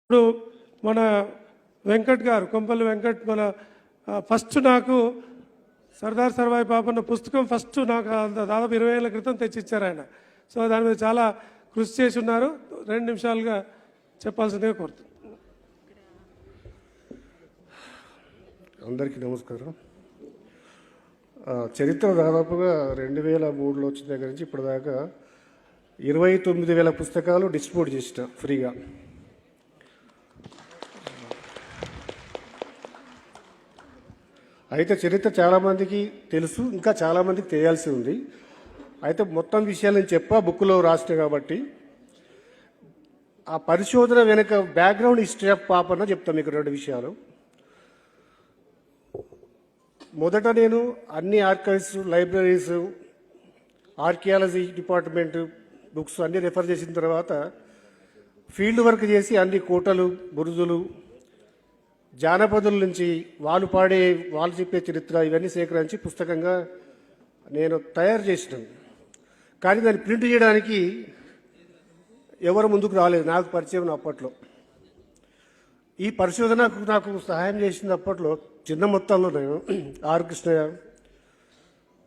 ఇప్పుడు మన వెంకట్ గారు కొంపల్లి వెంకట్ మన ఫస్ట్ నాకు సర్దార్ సర్వాయి పాపన్న పుస్తకం ఫస్ట్ నాకు దాదాపు 20 ఏళ్ల క్రితం తెచ్చిచ్చారు ఆయన. సో దాని మీద చాలా కృషి చేసి ఉన్నారు. 2 నిమిషాలుగా చెప్పాల్సిందిగా కోరుతున్నాను. అందరికీ నమస్కారం. చరిత్ర దాదాపుగా 2003లో వచ్చిన దగ్గర నుంచి ఇప్పటిదాకా 29,000 పుస్తకాలు డిస్ట్రిబ్యూట్ చేసిన ఫ్రీగా. అయితే చరిత్ర చాలామందికి తెలుసు, ఇంకా చాలామందికి తెలియాల్సి ఉంది. అయితే మొత్తం విషయాలు నేను చెప్పా బుక్లో రాసిన కాబట్టి ఆ పరిశోధన వెనుక బ్యాక్గ్రౌండ్ హిస్టరీ ఆఫ్ పాపన్న చెప్తాను మీకు 2 విషయాలు. మొదట నేను అన్ని archives, libraries, archaeology department books అన్నీ రెఫర్ చేసిన తర్వాత ఫీల్డ్ వర్క్ చేసి అన్ని కోటలు, బురుజులు, జానపదుల నుంచి వాళ్ళు చెప్పే చరిత్ర ఇవన్నీ సేకరించి పుస్తకంగా నేను తయారు చేసినాను. కానీ దాన్ని ప్రింట్ చేయడానికి ఎవరు ముందుకు రాలేదు, నాకు పరిచయం అప్పట్లో. ఈ పరిశోధనకు నాకు సహాయం చేసింది అప్పట్లో చిన్న మొత్తంలో నేను ఆర్ కృష్ణయ్య,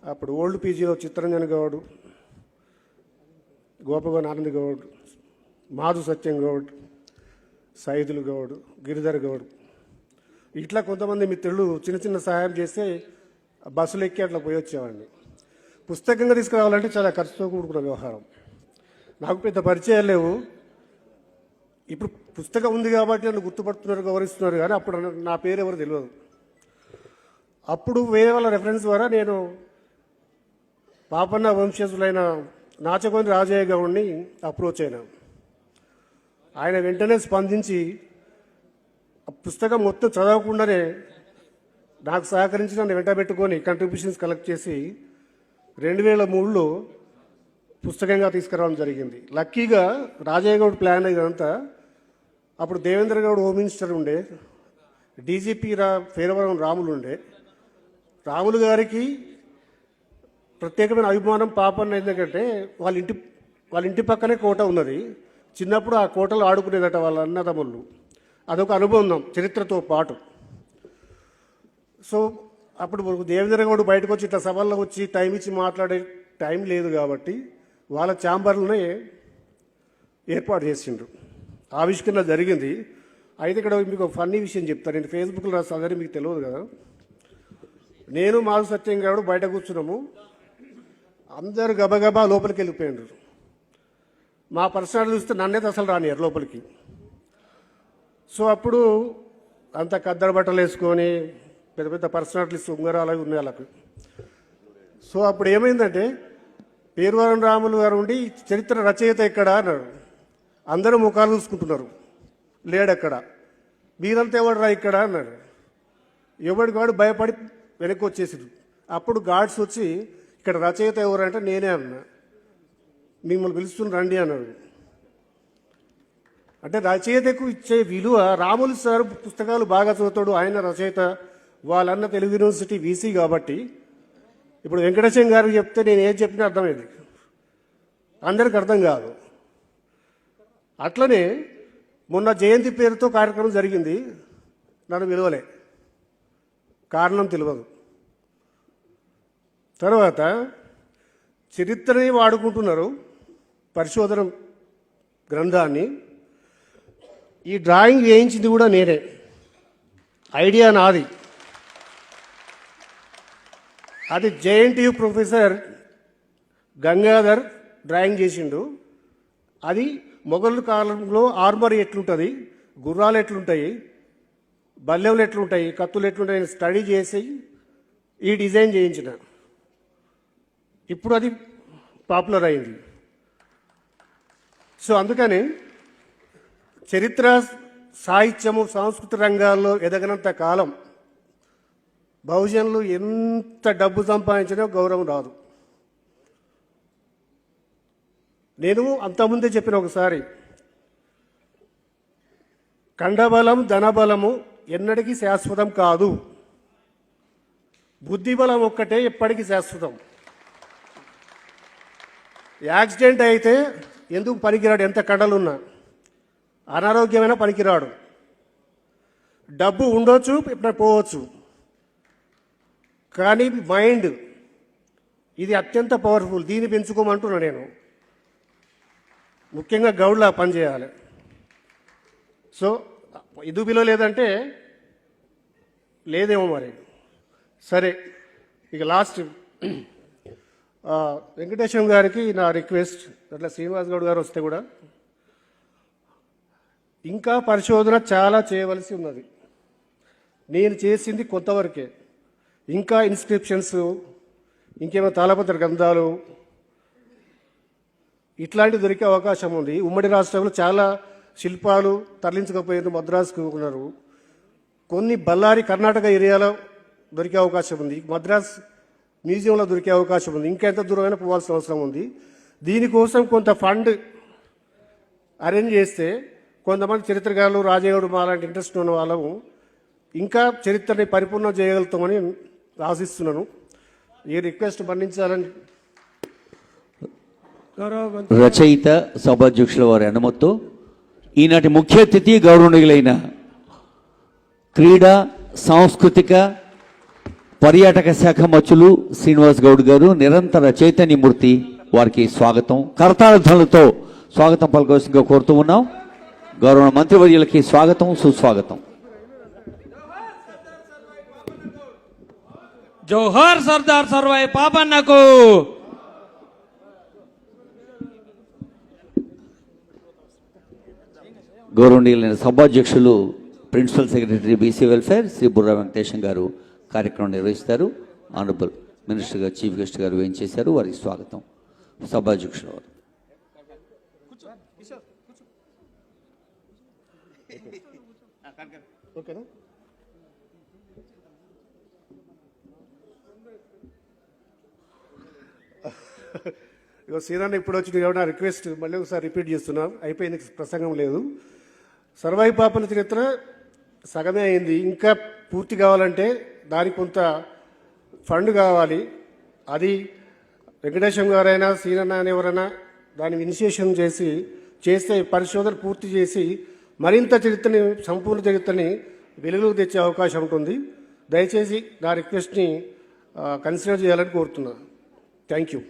అప్పుడు ఓల్డ్ పీజీలో చిత్తరంజన్ గౌడ్, గోపగోన్ ఆనంద్ గౌడ్, మాధు సత్యం గౌడ్, సైదులు గౌడ్, గిరిధర్ గౌడ్, ఇట్లా కొంతమంది మిత్రులు చిన్న చిన్న సహాయం చేస్తే బస్సులు ఎక్కి అట్లా పోయి వచ్చేవాడిని. పుస్తకంగా తీసుకురావాలంటే చాలా ఖర్చుతో కూడుకున్న వ్యవహారం. నాకు పెద్ద పరిచయాలు లేవు. ఇప్పుడు పుస్తకం ఉంది కాబట్టి నన్ను గుర్తుపడుతున్నారు, గౌరవిస్తున్నారు, కానీ అప్పుడు నా పేరు ఎవరు తెలియదు. అప్పుడు వేరే వాళ్ళ రెఫరెన్స్ ద్వారా నేను పాపన్న వంశజులైన నాచకోని రాజయ్య గౌడ్ని అప్రోచ్ అయినా. ఆయన వెంటనే స్పందించి పుస్తకం మొత్తం చదవకుండానే నాకు సహకరించి నన్ను వెంటబెట్టుకొని కంట్రిబ్యూషన్స్ కలెక్ట్ చేసి 2003లో పుస్తకంగా తీసుకురావడం జరిగింది. లక్కీగా రాజయ్య గౌడ్ ప్లాన్ ఇదంతా. అప్పుడు దేవేంద్ర గౌడ్ హోమ్ మినిస్టర్ ఉండే, డీజీపీ ఫేరవరం రాములు ఉండే. రాములు గారికి ప్రత్యేకమైన అభిమానం పాపన్న, ఎందుకంటే వాళ్ళ ఇంటి పక్కనే కోట ఉన్నది. చిన్నప్పుడు ఆ కోటలో ఆడుకునేదట వాళ్ళ అన్నదమ్ముళ్ళు. అదొక అనుబంధం చరిత్రతో పాటు. సో అప్పుడు దేవేంద్ర గౌడ్ బయటకు వచ్చి ఇట్లా సభల్లో వచ్చి టైం ఇచ్చి మాట్లాడే టైం లేదు కాబట్టి వాళ్ళ ఛాంబర్లోనే ఏర్పాటు చేసిండ్రు. ఆవిష్కరణ జరిగింది. అయితే ఇక్కడ మీకు ఒక ఫన్నీ విషయం చెప్తాను. నేను ఫేస్బుక్లో రాస్తానని మీకు తెలియదు కదా. నేను మాధు సత్యం గౌడ్ బయట కూర్చున్నాము. అందరు గబగబా లోపలికి వెళ్ళిపోయిండ్రు. మా పర్సనల్ చూస్తే నన్నైతే అసలు రానియారు లోపలికి. సో అప్పుడు అంత కద్దరు బట్టలు వేసుకొని పెద్ద పెద్ద పర్సనాలిటీస్ ఉంగరాలు అవి ఉన్నాయి వాళ్ళకు. సో అప్పుడు ఏమైందంటే పేరువరం రాములు గారు ఉండి చరిత్ర రచయిత ఎక్కడ అన్నాడు. అందరూ ముఖాలు చూసుకుంటున్నారు, లేడక్కడ. మీరంతా ఎవడరా ఇక్కడ అన్నాడు. ఎవడికి వాడు భయపడి వెనక్కి వచ్చేసారు. అప్పుడు గార్డ్స్ వచ్చి ఇక్కడ రచయిత ఎవరంటే నేనే అన్నా. మిమ్మల్ని పిలుస్తున్న రండి అన్నాడు. అంటే రచయితకు ఇచ్చే విలువ, రాములు సార్ పుస్తకాలు బాగా చదువుతాడు, ఆయన రచయిత, వాళ్ళన్న తెలుగు యూనివర్సిటీ వీసీ కాబట్టి ఇప్పుడు వెంకటేశం గారికి చెప్తే నేను ఏం చెప్పినా అర్థమైంది, అందరికి అర్థం కాదు. అట్లనే మొన్న జయంతి పేరుతో కార్యక్రమం జరిగింది. నన్ను విలువలే, కారణం తెలియదు. తర్వాత చరిత్రని వాడుకుంటున్నారు, పరిశోధన గ్రంథాన్ని. ఈ డ్రాయింగ్ వేయించింది కూడా నేనే, ఐడియా నాది. అది జేఎన్టీయూ ప్రొఫెసర్ గంగాధర్ డ్రాయింగ్ చేసిండు. అది మొఘల్ కాలంలో ఆర్మరీ ఎట్లుంటుంది, గుర్రాలు ఎట్లుంటాయి, బల్లెములు ఎట్లుంటాయి, కత్తులు ఎట్లుంటాయి స్టడీ చేసి ఈ డిజైన్ చేయించిన. ఇప్పుడు అది పాపులర్ అయింది. సో అందుకని చరిత్ర, సాహిత్యము, సాంస్కృతిక రంగాల్లో ఎదగనంత కాలం బహుజనులు ఎంత డబ్బు సంపాదించినా గౌరవం రాదు. నేను అంతకుముందే చెప్పిన ఒకసారి, కండబలం, ధనబలము ఎన్నటికీ శాశ్వతం కాదు. బుద్ధిబలం ఒక్కటే ఎప్పటికీ శాశ్వతం. యాక్సిడెంట్ అయితే ఎందుకు పనికిరాడు ఎంత కండలున్నా, అనారోగ్యమైన పనికిరాడు. డబ్బు ఉండొచ్చు, ఇప్పుడు పోవచ్చు, కానీ మైండ్ ఇది అత్యంత పవర్ఫుల్. దీన్ని పెంచుకోమంటున్నా నేను. ముఖ్యంగా గౌడ్లా పనిచేయాలి. సో ఇది పిలవలేదంటే లేదేమో మరి. సరే, ఇక లాస్ట్ వెంకటేశ్వరం గారికి నా రిక్వెస్ట్, అట్లా శ్రీనివాస్ గౌడ్ గారు వస్తే కూడా ఇంకా పరిశోధన చాలా చేయవలసి ఉన్నది. నేను చేసింది కొంతవరకే. ఇంకా ఇన్స్క్రిప్షన్స్, ఇంకేమో తాళపత్ర గ్రంథాలు ఇట్లాంటివి దొరికే అవకాశం ఉంది. ఉమ్మడి రాష్ట్రంలో చాలా శిల్పాలు తరలించకపోయారు, మద్రాసుకు ఉన్నారు. కొన్ని బళ్ళారి కర్ణాటక ఏరియాలో దొరికే అవకాశం ఉంది, మద్రాస్ మ్యూజియంలో దొరికే అవకాశం ఉంది. ఇంకా ఎంత దూరమైనా పోవాల్సిన అవసరం ఉంది. దీనికోసం కొంత ఫండ్ అరేంజ్ చేస్తే కొంతమంది చరిత్రకారులు, రాజేగౌడు మాలాంటి ఇంట్రెస్ట్ ఉన్న వాళ్ళము ఇంకా చరిత్రని పరిపూర్ణం చేయగలుగుతామని ఆశిస్తున్నాను. ఈ రిక్వెస్ట్ మన్నించాలని రచయిత సభాధ్యక్షుల వారి అనుమతితో ఈనాటి ముఖ్య అతిథి గౌరవనీయులైన క్రీడా, సాంస్కృతిక, పర్యాటక శాఖ మంత్రులు శ్రీనివాస్ గౌడ్ గారు, నిరంతర చైతన్యమూర్తి వారికి స్వాగతం, కరతాళధ్వనులతో స్వాగతం పలకవలసిందిగా కోరుతూ ఉన్నాం. గౌరవ మంత్రివర్యులకి స్వాగతం, సుస్వాగతం. జోహార్ సర్దార్ సర్వాయి పాపన్నకు. గౌరవనీయులైన సభాధ్యక్షులు principal secretary BC welfare Shri Burra Venkatesham గారు కార్యక్రమం నిర్వహిస్తారు. ఆనరబుల్ మినిస్టర్ గారు, చీఫ్ గెస్ట్ గారు వేయించేశారు. వారికి స్వాగతం. సభాధ్యక్షుల వారు. ఓకేనా? ఇక శ్రీరామ్ ఇప్పుడు వచ్చి నా రిక్వెస్ట్ మళ్ళీ ఒకసారి రిపీట్ చేస్తున్నాం. అయిపోయింది, ప్రసంగం లేదు. సర్వాయి పాపన చరిత్ర సగమే అయింది. ఇంకా పూర్తి కావాలంటే దానికి కొంత ఫండ్ కావాలి. అది వెంకటేశం గారైనా శ్రీరన్న అని ఎవరైనా దాన్ని ఇనిషియేషన్ చేస్తే పరిశోధన పూర్తి చేసి మరింత చరిత్రని, సంపూర్ణ చరిత్రని వెలుగులోకి తెచ్చే అవకాశం ఉంటుంది. దయచేసి నా రిక్వెస్ట్ని కన్సిడర్ చేయాలని కోరుతున్నాను. Thank you.